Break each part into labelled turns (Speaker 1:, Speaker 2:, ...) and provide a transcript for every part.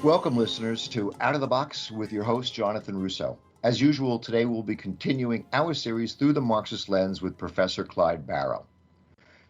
Speaker 1: Welcome, listeners, to Out of the Box with your host, Jonathan Russo. As usual, today we'll be continuing our series through the Marxist Lens with Professor Clyde Barrow.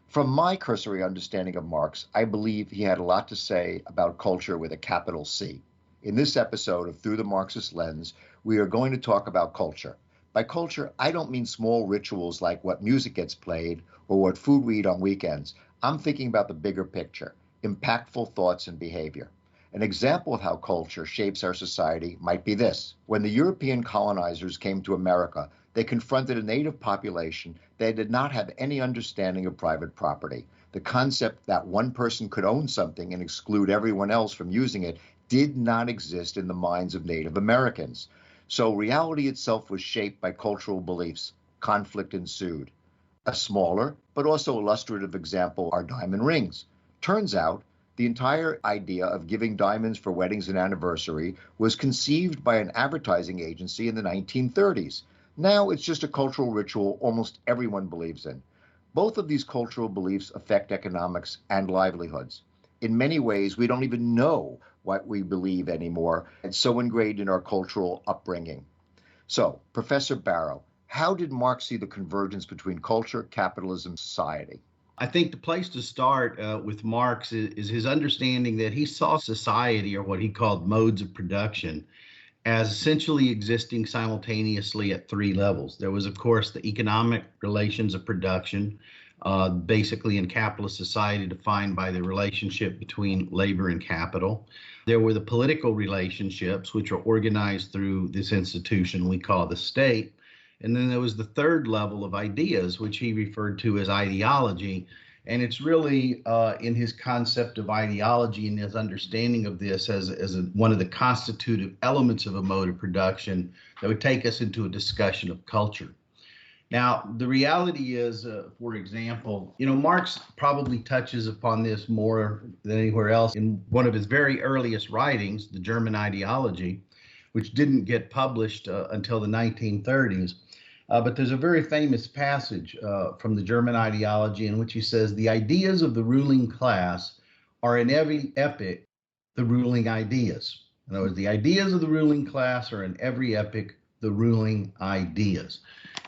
Speaker 1: From my cursory understanding of Marx, I believe he had a lot to say about culture with a capital C. In this episode of Through the Marxist Lens, we are going to talk about culture. By culture, I don't mean small rituals like what music gets played or what food we eat on weekends. I'm thinking about the bigger picture, impactful thoughts and behavior. An example of how culture shapes our society might be this. When the European colonizers came to America, they confronted a native population that did not have any understanding of private property. The concept that one person could own something and exclude everyone else from using it did not exist in the minds of Native Americans. So reality itself was shaped by cultural beliefs. Conflict ensued. A smaller, but also illustrative example are diamond rings. Turns out, the entire idea of giving diamonds for weddings and anniversary was conceived by an advertising agency in the 1930s. Now it's just a cultural ritual almost everyone believes in. Both of these cultural beliefs affect economics and livelihoods. In many ways, we don't even know what we believe anymore. It's so ingrained in our cultural upbringing. So, Professor Barrow, how did Marx see the convergence between culture, capitalism, society?
Speaker 2: I think the place to start with Marx is his understanding that he saw society, or what he called modes of production, as essentially existing simultaneously at three levels. There was, of course, the economic relations of production, basically in capitalist society defined by the relationship between labor and capital. There were the political relationships, which are organized through this institution we call the state. And then there was the third level of ideas, which he referred to as ideology. And it's really in his concept of ideology and his understanding of this as one of the constitutive elements of a mode of production that would take us into a discussion of culture. Now, the reality is, for example, Marx probably touches upon this more than anywhere else in one of his very earliest writings, The German Ideology, which didn't get published until the 1930s. But there's a very famous passage from the German Ideology in which he says, the ideas of the ruling class are in every epoch the ruling ideas. In other words, the ideas of the ruling class are in every epoch the ruling ideas.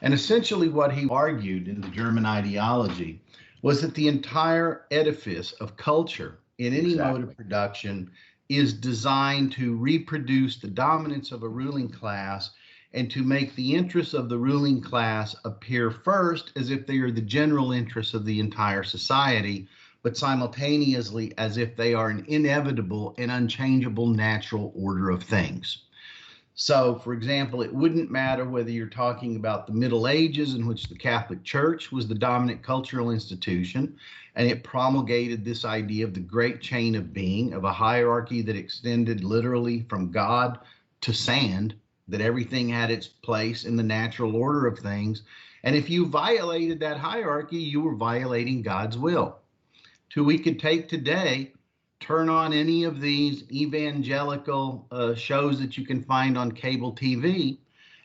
Speaker 2: And essentially what he argued in the German Ideology was that the entire edifice of culture in any mode of production is designed to reproduce the dominance of a ruling class and to make the interests of the ruling class appear first as if they are the general interests of the entire society, but simultaneously as if they are an inevitable and unchangeable natural order of things. So, for example, it wouldn't matter whether you're talking about the Middle Ages, in which the Catholic Church was the dominant cultural institution, and it promulgated this idea of the great chain of being, of a hierarchy that extended literally from God to sand, that everything had its place in the natural order of things. And if you violated that hierarchy, you were violating God's will. We could take today, turn on any of these evangelical shows that you can find on cable TV,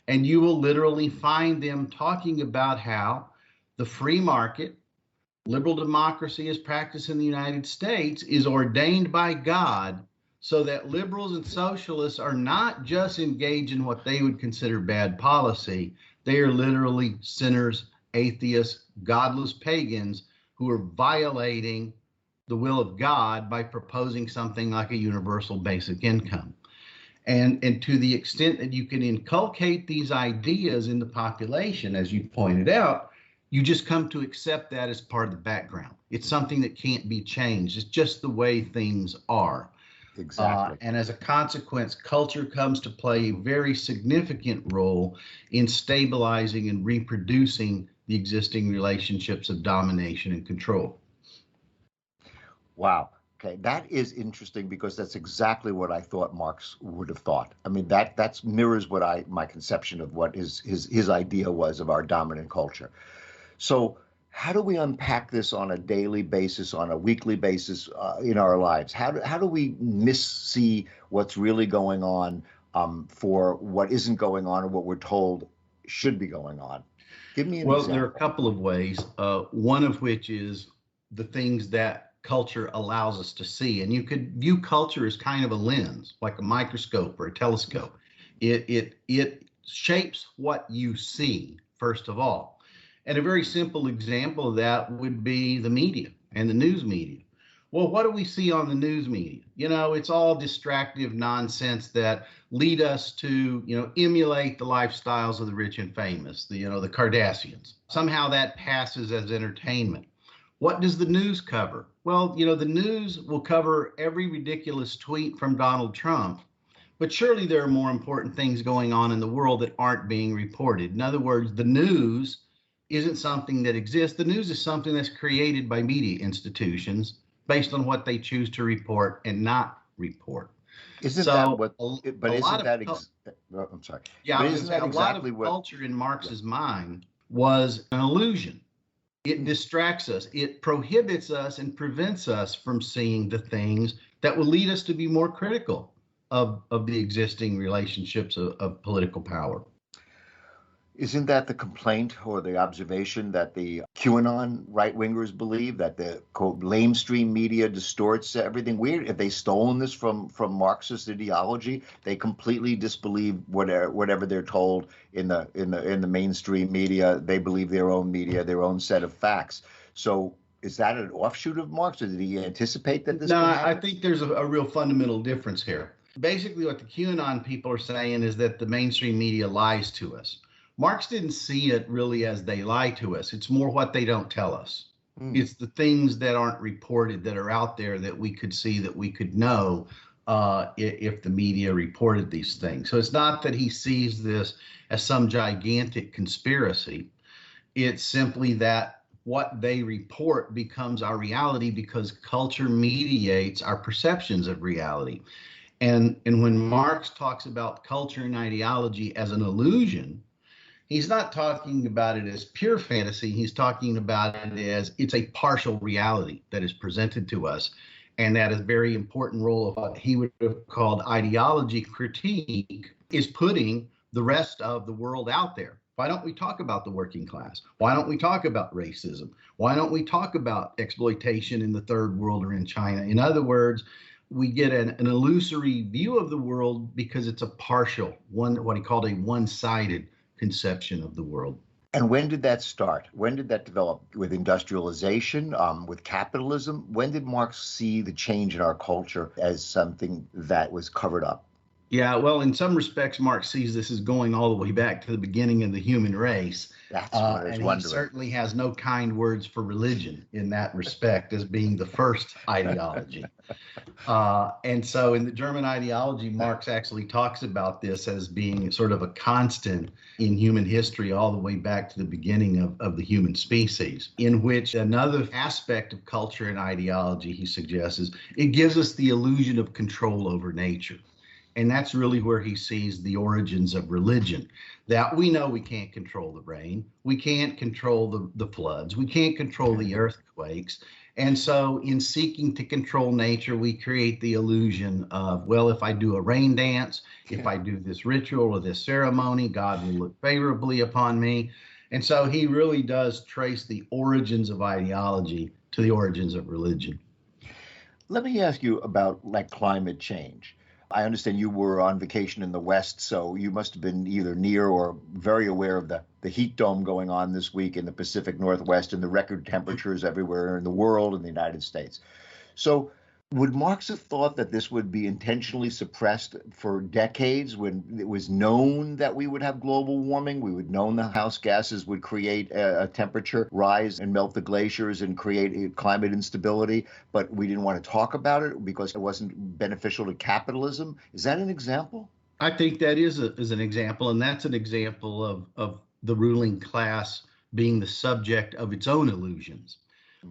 Speaker 2: and you will literally find them talking about how the free market, liberal democracy as practiced in the United States, is ordained by God so that liberals and socialists are not just engaged in what they would consider bad policy. They are literally sinners, atheists, godless pagans who are violating the will of God by proposing something like a universal basic income. And to the extent that you can inculcate these ideas in the population, as you pointed out, you just come to accept that as part of the background. It's something that can't be changed. It's just the way things are.
Speaker 1: Exactly.
Speaker 2: And as a consequence, culture comes to play a very significant role in stabilizing and reproducing the existing relationships of domination and control.
Speaker 1: Wow. Okay, that is interesting because that's exactly what I thought Marx would have thought. I mean, that mirrors what my conception of what his idea was of our dominant culture. So how do we unpack this on a daily basis, on a weekly basis in our lives? How do we see what's really going on for what isn't going on or what we're told should be going on? Give me an
Speaker 2: Well,
Speaker 1: example.
Speaker 2: there are a couple of ways, one of which is the things that culture allows us to see. And you could view culture as kind of a lens, like a microscope or a telescope. It shapes what you see, first of all. And a very simple example of that would be the media and the news media. Well, what do we see on the news media? It's all distractive nonsense that lead us to, emulate the lifestyles of the rich and famous, the Kardashians. Somehow that passes as entertainment. What does the news cover? Well, the news will cover every ridiculous tweet from Donald Trump, but surely there are more important things going on in the world that aren't being reported. In other words, the news isn't something that exists. The news is something that's created by media institutions based on what they choose to report and not report.
Speaker 1: Isn't
Speaker 2: So
Speaker 1: that what?
Speaker 2: a
Speaker 1: But isn't
Speaker 2: lot
Speaker 1: that?
Speaker 2: of
Speaker 1: I'm sorry.
Speaker 2: yeah,
Speaker 1: But
Speaker 2: I was
Speaker 1: isn't
Speaker 2: gonna say,
Speaker 1: that
Speaker 2: a lot
Speaker 1: exactly
Speaker 2: of
Speaker 1: what?
Speaker 2: culture in Marx's mind was an illusion. It distracts us. It prohibits us and prevents us from seeing the things that will lead us to be more critical of the existing relationships of political power.
Speaker 1: Isn't that the complaint or the observation that the QAnon right-wingers believe, that the quote lamestream media distorts everything? Weird. If they stolen this from Marxist ideology, they completely disbelieve whatever they're told in the mainstream media. They believe their own media, their own set of facts. So is that an offshoot of Marx, or did he anticipate that this
Speaker 2: No,
Speaker 1: would
Speaker 2: I
Speaker 1: happen?
Speaker 2: think there's a real fundamental difference here. Basically, what the QAnon people are saying is that the mainstream media lies to us. Marx didn't see it really as they lie to us. It's more what they don't tell us. It's the things that aren't reported that are out there that we could see, that we could know if the media reported these things. So it's not that he sees this as some gigantic conspiracy. It's simply that what they report becomes our reality because culture mediates our perceptions of reality. And when Marx talks about culture and ideology as an illusion, he's not talking about it as pure fantasy. He's talking about it as it's a partial reality that is presented to us. And that is a very important role of what he would have called ideology critique, is putting the rest of the world out there. Why don't we talk about the working class? Why don't we talk about racism? Why don't we talk about exploitation in the third world or in China? In other words, we get an illusory view of the world because it's a partial, what he called a one-sided conception of the world.
Speaker 1: And when did that start? When did that develop? With industrialization, with capitalism? When did Marx see the change in our culture as something that was covered up?
Speaker 2: Yeah, well, in some respects, Marx sees this as going all the way back to the beginning of the human race.
Speaker 1: That's what I was
Speaker 2: and
Speaker 1: wondering.
Speaker 2: He certainly has no kind words for religion in that respect as being the first ideology. And so in the German ideology, Marx actually talks about this as being sort of a constant in human history all the way back to the beginning of the human species, in which another aspect of culture and ideology, he suggests, is it gives us the illusion of control over nature. And that's really where he sees the origins of religion, that we know we can't control the rain, we can't control the floods, we can't control the earthquakes. And so in seeking to control nature, we create the illusion of, well, if I do a rain dance, if I do this ritual or this ceremony, God will look favorably upon me. And so he really does trace the origins of ideology to the origins of religion.
Speaker 1: Let me ask you about climate change. I understand you were on vacation in the West, so you must have been either near or very aware of the heat dome going on this week in the Pacific Northwest and the record temperatures everywhere in the world and the United States. So would Marx have thought that this would be intentionally suppressed for decades when it was known that we would have global warming? We would know the house gases would create a temperature rise and melt the glaciers and create climate instability, but we didn't want to talk about it because it wasn't beneficial to capitalism. Is that an example?
Speaker 2: I think that is an example, and that's an example of the ruling class being the subject of its own illusions.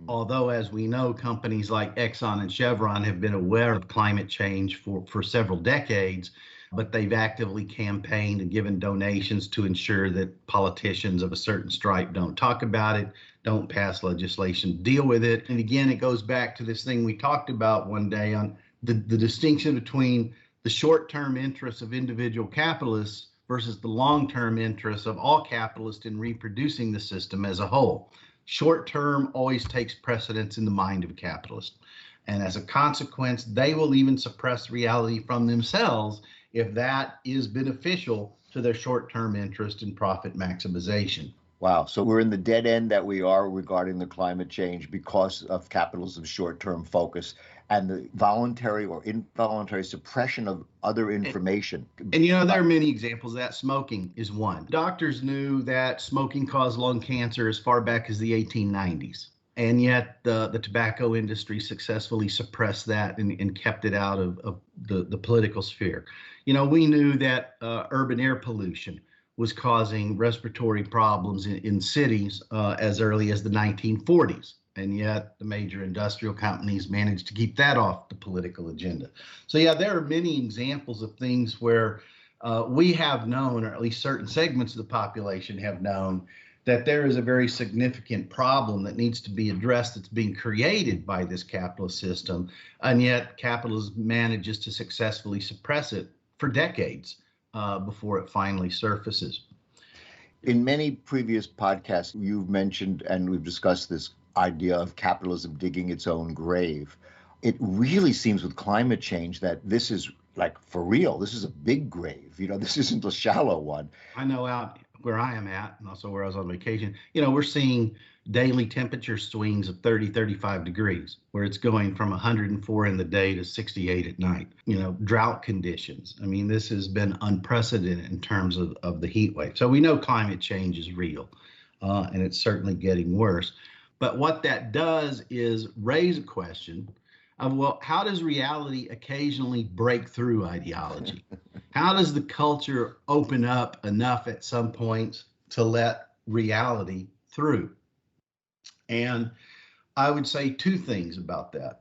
Speaker 2: Although, as we know, companies like Exxon and Chevron have been aware of climate change for several decades, but they've actively campaigned and given donations to ensure that politicians of a certain stripe don't talk about it, don't pass legislation to deal with it. And again, it goes back to this thing we talked about one day on the distinction between the short-term interests of individual capitalists versus the long-term interests of all capitalists in reproducing the system as a whole. Short-term always takes precedence in the mind of a capitalist. And as a consequence, they will even suppress reality from themselves if that is beneficial to their short-term interest in profit maximization.
Speaker 1: Wow. So we're in the dead end that we are regarding the climate change because of capitalism's short-term focus and the voluntary or involuntary suppression of other information.
Speaker 2: And there are many examples of that. Smoking is one. Doctors knew that smoking caused lung cancer as far back as the 1890s. And yet the tobacco industry successfully suppressed that and kept it out of the political sphere. We knew that urban air pollution was causing respiratory problems in cities as early as the 1940s. And yet the major industrial companies managed to keep that off the political agenda. So yeah, there are many examples of things where we have known, or at least certain segments of the population have known, that there is a very significant problem that needs to be addressed that's being created by this capitalist system, and yet capitalism manages to successfully suppress it for decades before it finally surfaces.
Speaker 1: In many previous podcasts, you've mentioned, and we've discussed this idea of capitalism digging its own grave. It really seems with climate change that this is like for real. This is a big grave. This isn't a shallow one.
Speaker 2: I know out where I am at, and also where I was on vacation, we're seeing daily temperature swings of 30, 35 degrees, where it's going from 104 in the day to 68 at night. Drought conditions. I mean, this has been unprecedented in terms of the heat wave. So we know climate change is real, and it's certainly getting worse. But what that does is raise a question of, well, how does reality occasionally break through ideology? How does the culture open up enough at some points to let reality through? And I would say two things about that.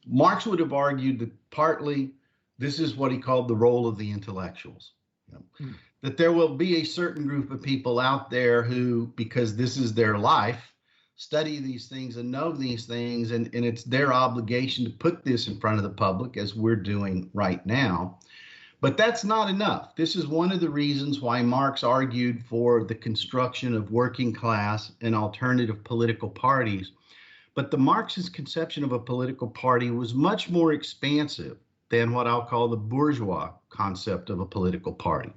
Speaker 2: Marx would have argued that partly this is what he called the role of the intellectuals. That there will be a certain group of people out there who, because this is their life, study these things and know these things, and it's their obligation to put this in front of the public, as we're doing right now. But that's not enough. This is one of the reasons why Marx argued for the construction of working class and alternative political parties. But the Marxist conception of a political party was much more expansive than what I'll call the bourgeois concept of a political party.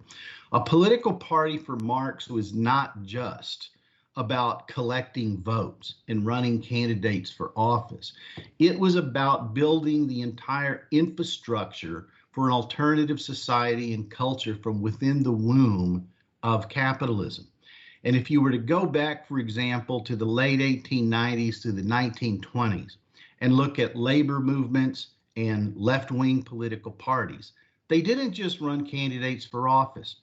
Speaker 2: A political party for Marx was not just about collecting votes and running candidates for office. It was about building the entire infrastructure for an alternative society and culture from within the womb of capitalism. And if you were to go back, for example, to the late 1890s to the 1920s and look at labor movements and left-wing political parties, they didn't just run candidates for office.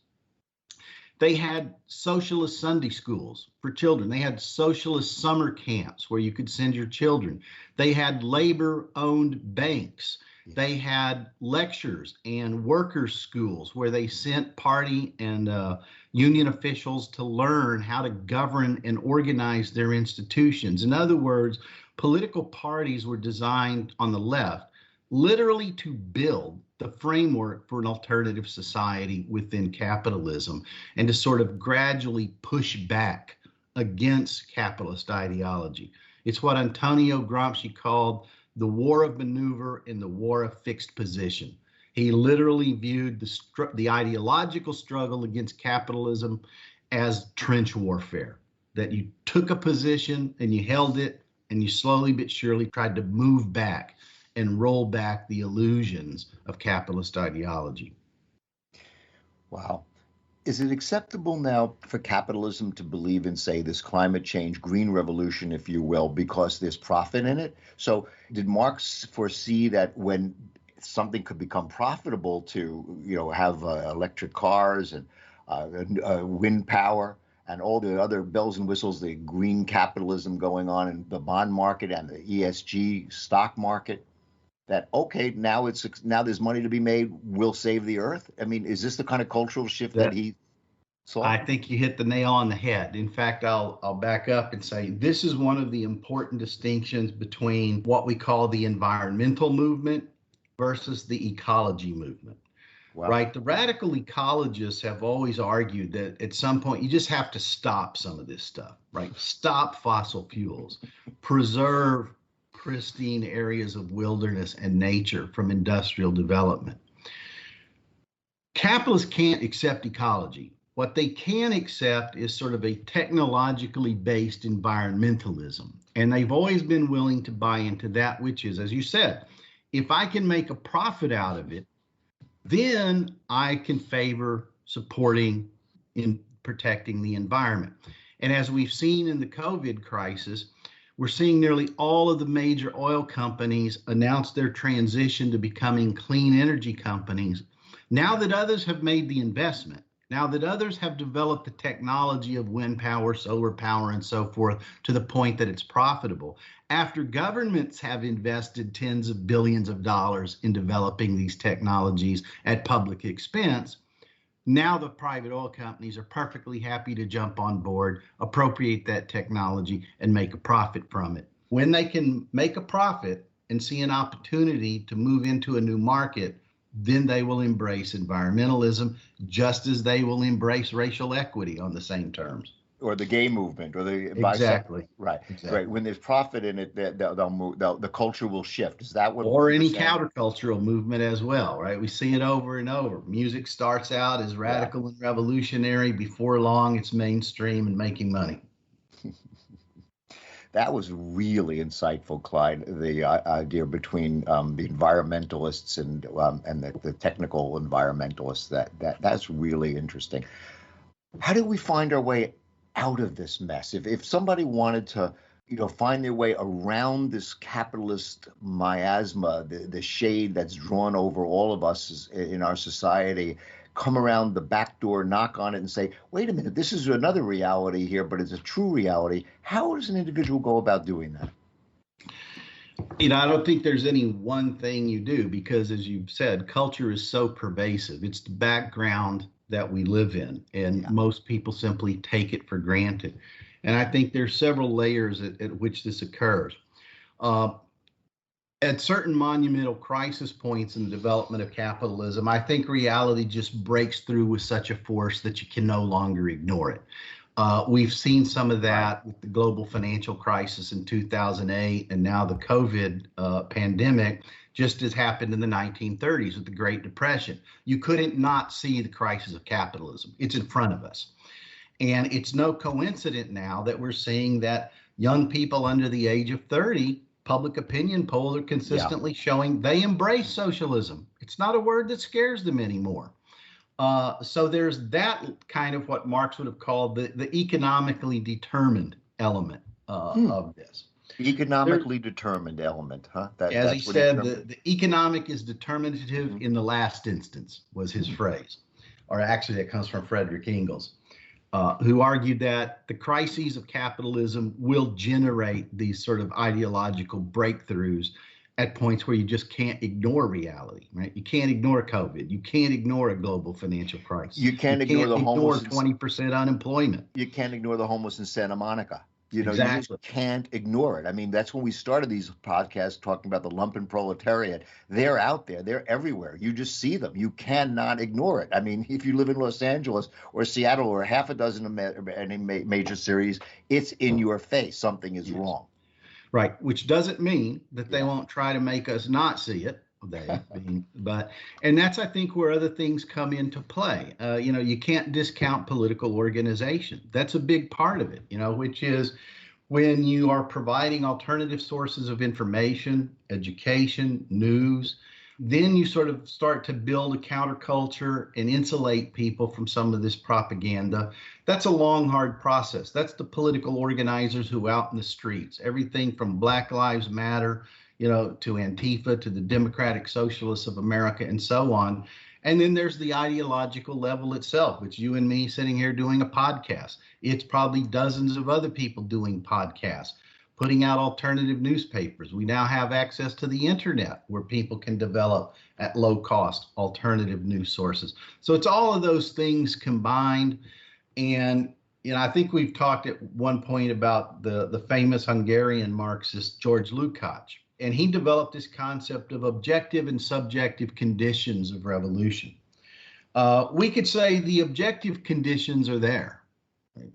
Speaker 2: They had socialist Sunday schools for children. They had socialist summer camps where you could send your children. They had labor-owned banks. They had lectures and workers' schools where they sent party and union officials to learn how to govern and organize their institutions. In other words, political parties were designed on the left literally to build the framework for an alternative society within capitalism and to sort of gradually push back against capitalist ideology. It's what Antonio Gramsci called the war of maneuver and the war of fixed position. He literally viewed the ideological struggle against capitalism as trench warfare, that you took a position and you held it and you slowly but surely tried to move back and roll back the illusions of capitalist ideology.
Speaker 1: Wow. Is it acceptable now for capitalism to believe in, say, this climate change, green revolution, if you will, because there's profit in it? So did Marx foresee that when something could become profitable to, have electric cars and wind power and all the other bells and whistles, the green capitalism going on in the bond market and the ESG stock market, that, okay, now there's money to be made, we'll save the earth? I mean, is this the kind of cultural shift that he saw?
Speaker 2: I think you hit the nail on the head. In fact, I'll back up and say this is one of the important distinctions between what we call the environmental movement versus the ecology movement.
Speaker 1: Wow.
Speaker 2: right? The radical ecologists have always argued that at some point you just have to stop some of this stuff, right? Stop fossil fuels, preserve pristine areas of wilderness and nature from industrial development. Capitalists can't accept ecology. What they can accept is sort of a technologically based environmentalism. And they've always been willing to buy into that, which is, as you said, if I can make a profit out of it, then I can favor supporting in protecting the environment. And as we've seen in the COVID crisis, we're seeing nearly all of the major oil companies announce their transition to becoming clean energy companies. Now that others have made the investment, now that others have developed the technology of wind power, solar power, and so forth to the point that it's profitable, after governments have invested tens of billions of dollars in developing these technologies at public expense, now the private oil companies are perfectly happy to jump on board, appropriate that technology, and make a profit from it. When they can make a profit and see an opportunity to move into a new market, then they will embrace environmentalism, just as they will embrace racial equity on the same terms.
Speaker 1: Or the gay movement, or the
Speaker 2: exactly
Speaker 1: right,
Speaker 2: exactly.
Speaker 1: Right. When there's profit in it, they'll move. The culture will shift. Is that what?
Speaker 2: Or any countercultural movement as well, right? We see it over and over. Music starts out as radical and revolutionary. Before long, it's mainstream and making money.
Speaker 1: That was really insightful, Clyde. The idea between the environmentalists and the technical environmentalists. That's really interesting. How do we find our way out of this mess? If somebody wanted to, find their way around this capitalist miasma, the shade that's drawn over all of us in our society, come around the back door, knock on it, and say, wait a minute, this is another reality here, but it's a true reality. How does an individual go about doing that?
Speaker 2: I don't think there's any one thing you do, because as you've said, culture is so pervasive. It's the background that we live in, and most people simply take it for granted. And I think there's several layers at which this occurs. At certain monumental crisis points in the development of capitalism, I think reality just breaks through with such a force that you can no longer ignore it. We've seen some of that with the global financial crisis in 2008, and now the COVID pandemic, just as happened in the 1930s with the Great Depression. You couldn't not see the crisis of capitalism. It's in front of us. And it's no coincidence now that we're seeing that young people under the age of 30, public opinion polls are consistently showing they embrace socialism. It's not a word that scares them anymore. So there's that kind of what Marx would have called the economically determined element of this.
Speaker 1: Economically determined element, huh?
Speaker 2: As he said, the economic is determinative in the last instance, was his phrase. Or actually, that comes from Frederick Engels, who argued that the crises of capitalism will generate these sort of ideological breakthroughs at points where you just can't ignore reality, right? You can't ignore COVID. You can't ignore a global financial crisis.
Speaker 1: You can't ignore the homeless.
Speaker 2: 20% unemployment.
Speaker 1: You can't ignore the homeless in Santa Monica.
Speaker 2: Exactly.
Speaker 1: You just can't ignore it. I mean, that's when we started these podcasts talking about the lumpen proletariat. They're out there. They're everywhere. You just see them. You cannot ignore it. I mean, if you live in Los Angeles or Seattle or half a dozen of any major cities, it's in your face. Something is wrong.
Speaker 2: Right, which doesn't mean that they won't try to make us not see it. And that's, I think, where other things come into play. You can't discount political organization. That's a big part of it, which is when you are providing alternative sources of information, education, news, then you sort of start to build a counterculture and insulate people from some of this propaganda. That's a long, hard process. That's the political organizers who are out in the streets, everything from Black Lives Matter, to Antifa, to the Democratic Socialists of America, and so on. And then there's the ideological level itself. It's you and me sitting here doing a podcast. It's probably dozens of other people doing podcasts, putting out alternative newspapers. We now have access to the internet where people can develop at low cost alternative news sources. So it's all of those things combined. And I think we've talked at one point about the famous Hungarian Marxist George Lukács. And he developed this concept of objective and subjective conditions of revolution. We could say the objective conditions are there. Right?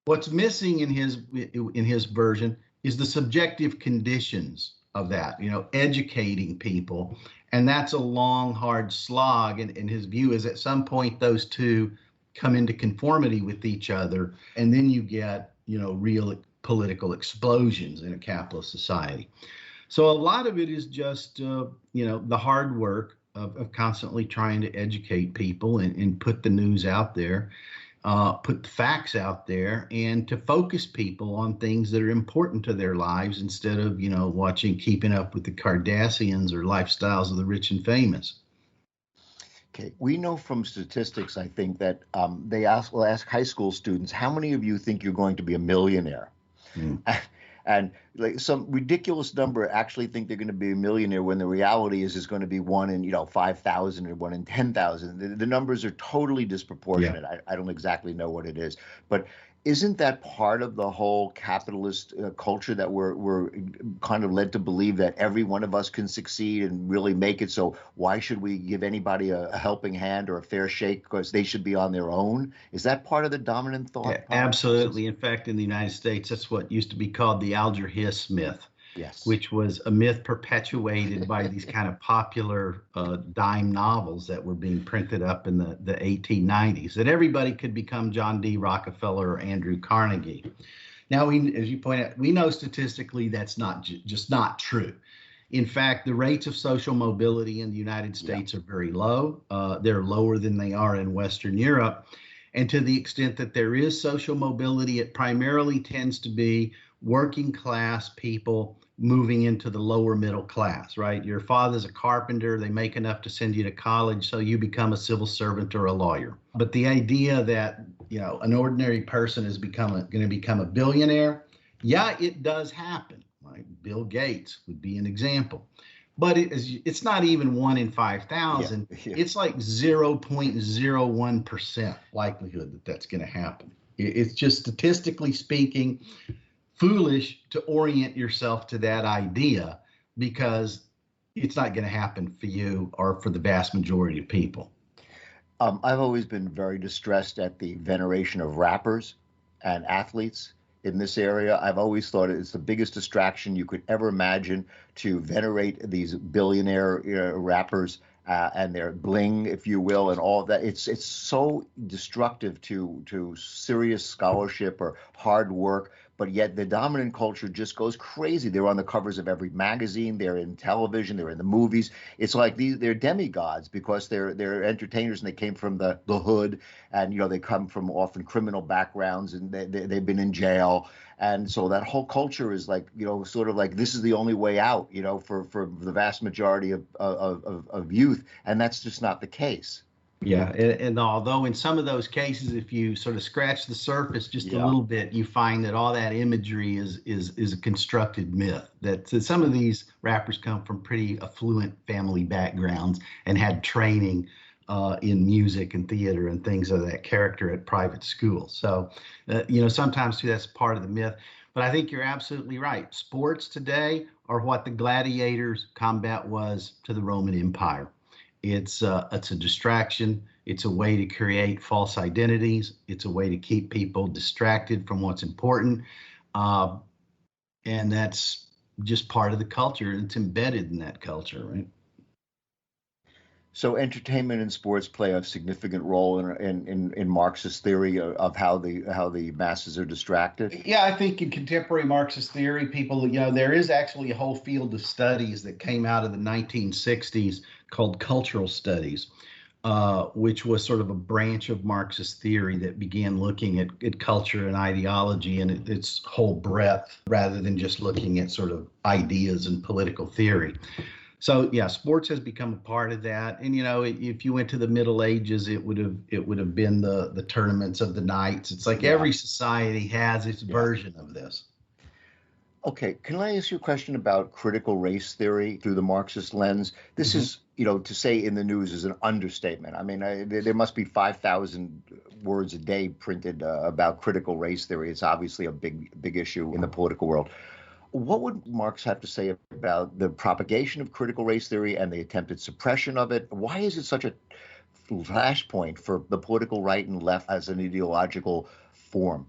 Speaker 2: What's missing in his version is the subjective conditions of that, educating people. And that's a long, hard slog. And his view is at some point those two come into conformity with each other, and then you get, real political explosions in a capitalist society. So a lot of it is just, the hard work of constantly trying to educate people and put the news out there, put the facts out there, and to focus people on things that are important to their lives instead of, watching Keeping Up with the Kardashians or Lifestyles of the Rich and Famous.
Speaker 1: Okay, we know from statistics, I think, that they ask high school students, how many of you think you're going to be a millionaire? And like some ridiculous number actually think they're going to be a millionaire when the reality is going to be 1 in 5,000 or 1 in 10,000. The numbers are totally disproportionate. Yeah. I don't exactly know what it is, but isn't that part of the whole capitalist culture that we're kind of led to believe that every one of us can succeed and really make it? So why should we give anybody a helping hand or a fair shake because they should be on their own? Is that part of the dominant thought?
Speaker 2: Yeah, absolutely. In fact, in the United States, that's what used to be called the Alger Hiss myth.
Speaker 1: Yes.
Speaker 2: Which was a myth perpetuated by these kind of popular dime novels that were being printed up in the 1890s, that everybody could become John D. Rockefeller or Andrew Carnegie. Now, as you point out, we know statistically that's not just not true. In fact, the rates of social mobility in the United States are very low. They're lower than they are in Western Europe. And to the extent that there is social mobility, it primarily tends to be working class people moving into the lower middle class, right? Your father's a carpenter, they make enough to send you to college, so you become a civil servant or a lawyer. But the idea that, an ordinary person is going to become a billionaire, yeah, it does happen, right? Bill Gates would be an example. But it's not even 1 in 5,000. Yeah. It's like 0.01% likelihood that that's going to happen. It's just statistically speaking, foolish to orient yourself to that idea because it's not going to happen for you or for the vast majority of people.
Speaker 1: I've always been very distressed at the veneration of rappers and athletes in this area. I've always thought it's the biggest distraction you could ever imagine to venerate these billionaire rappers and their bling, if you will, and all of that. It's so destructive to serious scholarship or hard work. But yet the dominant culture just goes crazy. They're on the covers of every magazine. They're in television. They're in the movies. It's like they're demigods because they're entertainers and they came from the hood, and they come from often criminal backgrounds and they've been in jail. And so that whole culture is like, sort of like this is the only way out, for the vast majority of youth. And that's just not the case.
Speaker 2: Yeah, and although in some of those cases, if you sort of scratch the surface just a little bit, you find that all that imagery is a constructed myth. That some of these rappers come from pretty affluent family backgrounds and had training in music and theater and things of that character at private schools. So, sometimes too, that's part of the myth. But I think you're absolutely right. Sports today are what the gladiators' combat was to the Roman Empire. It's a distraction. It's a way to create false identities. It's a way to keep people distracted from what's important. And that's just part of the culture. It's embedded in that culture, right?
Speaker 1: So entertainment and sports play a significant role in Marxist theory of how the masses are distracted.
Speaker 2: Yeah, I think in contemporary Marxist theory, people, there is actually a whole field of studies that came out of the 1960s called cultural studies, which was sort of a branch of Marxist theory that began looking at culture and ideology and its whole breadth, rather than just looking at sort of ideas and political theory. So yeah, sports has become a part of that. And if you went to the Middle Ages, it would have been the tournaments of the knights. It's like every society has its version of this.
Speaker 1: Okay, can I ask you a question about critical race theory through the Marxist lens? This is, to say in the news is an understatement. I mean, there must be 5,000 words a day printed about critical race theory. It's obviously a big issue in the political world. What would Marx have to say about the propagation of critical race theory and the attempted suppression of it? Why is it such a flashpoint for the political right and left as an ideological form?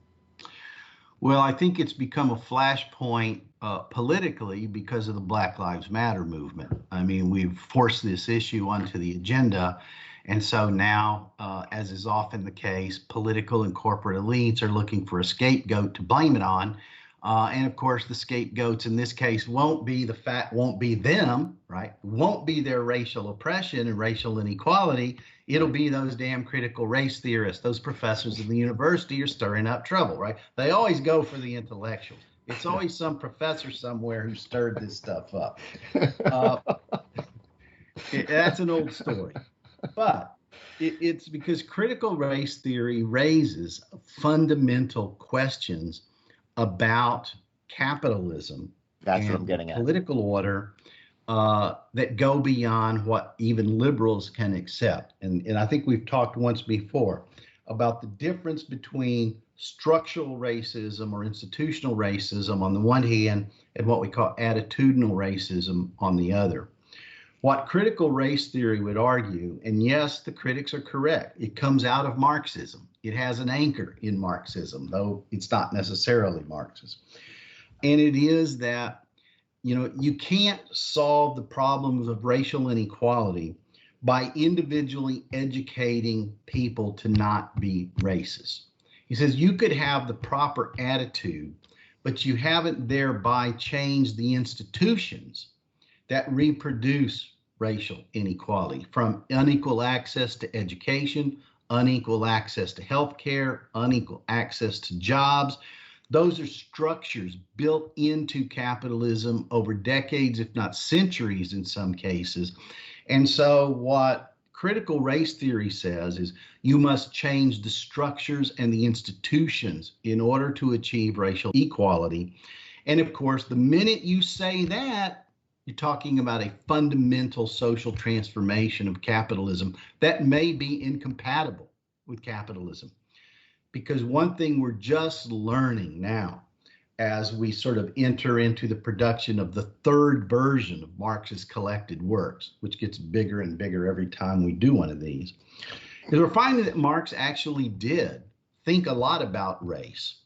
Speaker 2: Well, I think it's become a flashpoint politically because of the Black Lives Matter movement. I mean, we've forced this issue onto the agenda. And so now, as is often the case, political and corporate elites are looking for a scapegoat to blame it on. And of course, the scapegoats in this case won't be them, right? Won't be their racial oppression and racial inequality. It'll be those damn critical race theorists, those professors in the university are stirring up trouble, right? They always go for the intellectuals. It's always some professor somewhere who stirred this stuff up. That's an old story. But it's because critical race theory raises fundamental questions about capitalism.
Speaker 1: That's what I'm getting at.
Speaker 2: Political order that go beyond what even liberals can accept. And I think we've talked once before about the difference between structural racism or institutional racism on the one hand and what we call attitudinal racism on the other. What critical race theory would argue, and yes, the critics are correct, it comes out of Marxism. It has an anchor in Marxism, though it's not necessarily Marxist. And it is that, you can't solve the problems of racial inequality by individually educating people to not be racist. He says you could have the proper attitude, but you haven't thereby changed the institutions that reproduce racial inequality, from unequal access to education, unequal access to health care, unequal access to jobs. Those are structures built into capitalism over decades, if not centuries in some cases. And so what critical race theory says is you must change the structures and the institutions in order to achieve racial equality. And of course, the minute you say that, you're talking about a fundamental social transformation of capitalism that may be incompatible with capitalism. Because one thing we're just learning now, as we sort of enter into the production of the third version of Marx's collected works, which gets bigger and bigger every time we do one of these, is we're finding that Marx actually did think a lot about race,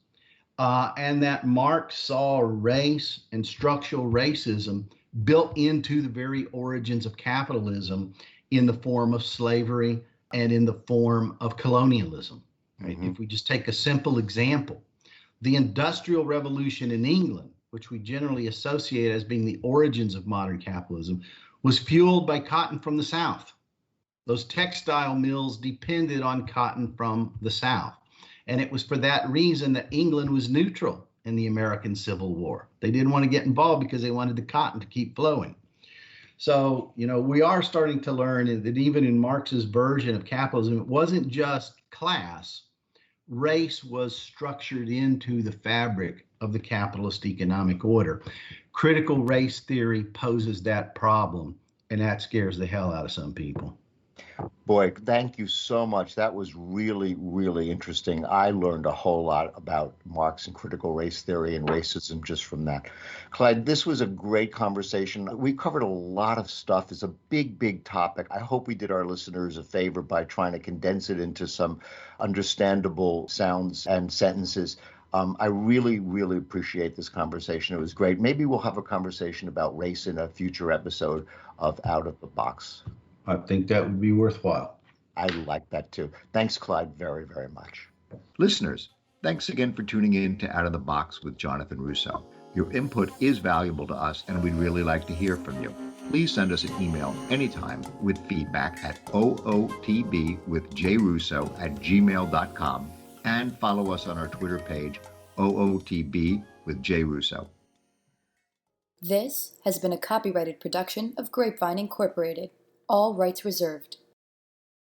Speaker 2: and that Marx saw race and structural racism built into the very origins of capitalism in the form of slavery and in the form of colonialism. Right? Mm-hmm. If we just take a simple example, the Industrial Revolution in England, which we generally associate as being the origins of modern capitalism, was fueled by cotton from the South. Those textile mills depended on cotton from the South. And it was for that reason that England was neutral in the American Civil War. They didn't want to get involved because they wanted the cotton to keep flowing. So, we are starting to learn that even in Marx's version of capitalism, it wasn't just class. Race was structured into the fabric of the capitalist economic order. Critical race theory poses that problem, and that scares the hell out of some people.
Speaker 1: Boy, thank you so much. That was really, really interesting. I learned a whole lot about Marx and critical race theory and racism just from that. Clyde, this was a great conversation. We covered a lot of stuff. It's a big, big topic. I hope we did our listeners a favor by trying to condense it into some understandable sounds and sentences. I really, really appreciate this conversation. It was great. Maybe we'll have a conversation about race in a future episode of Out of the Box.
Speaker 2: I think that would be worthwhile.
Speaker 1: I like that too. Thanks, Clyde, very, very much. Listeners, thanks again for tuning in to Out of the Box with Jonathan Russo. Your input is valuable to us, and we'd really like to hear from you. Please send us an email anytime with feedback at ootbwithjrusso@gmail.com and follow us on our Twitter page, OOTB with Russo.
Speaker 3: This has been a copyrighted production of Grapevine Incorporated. All rights reserved.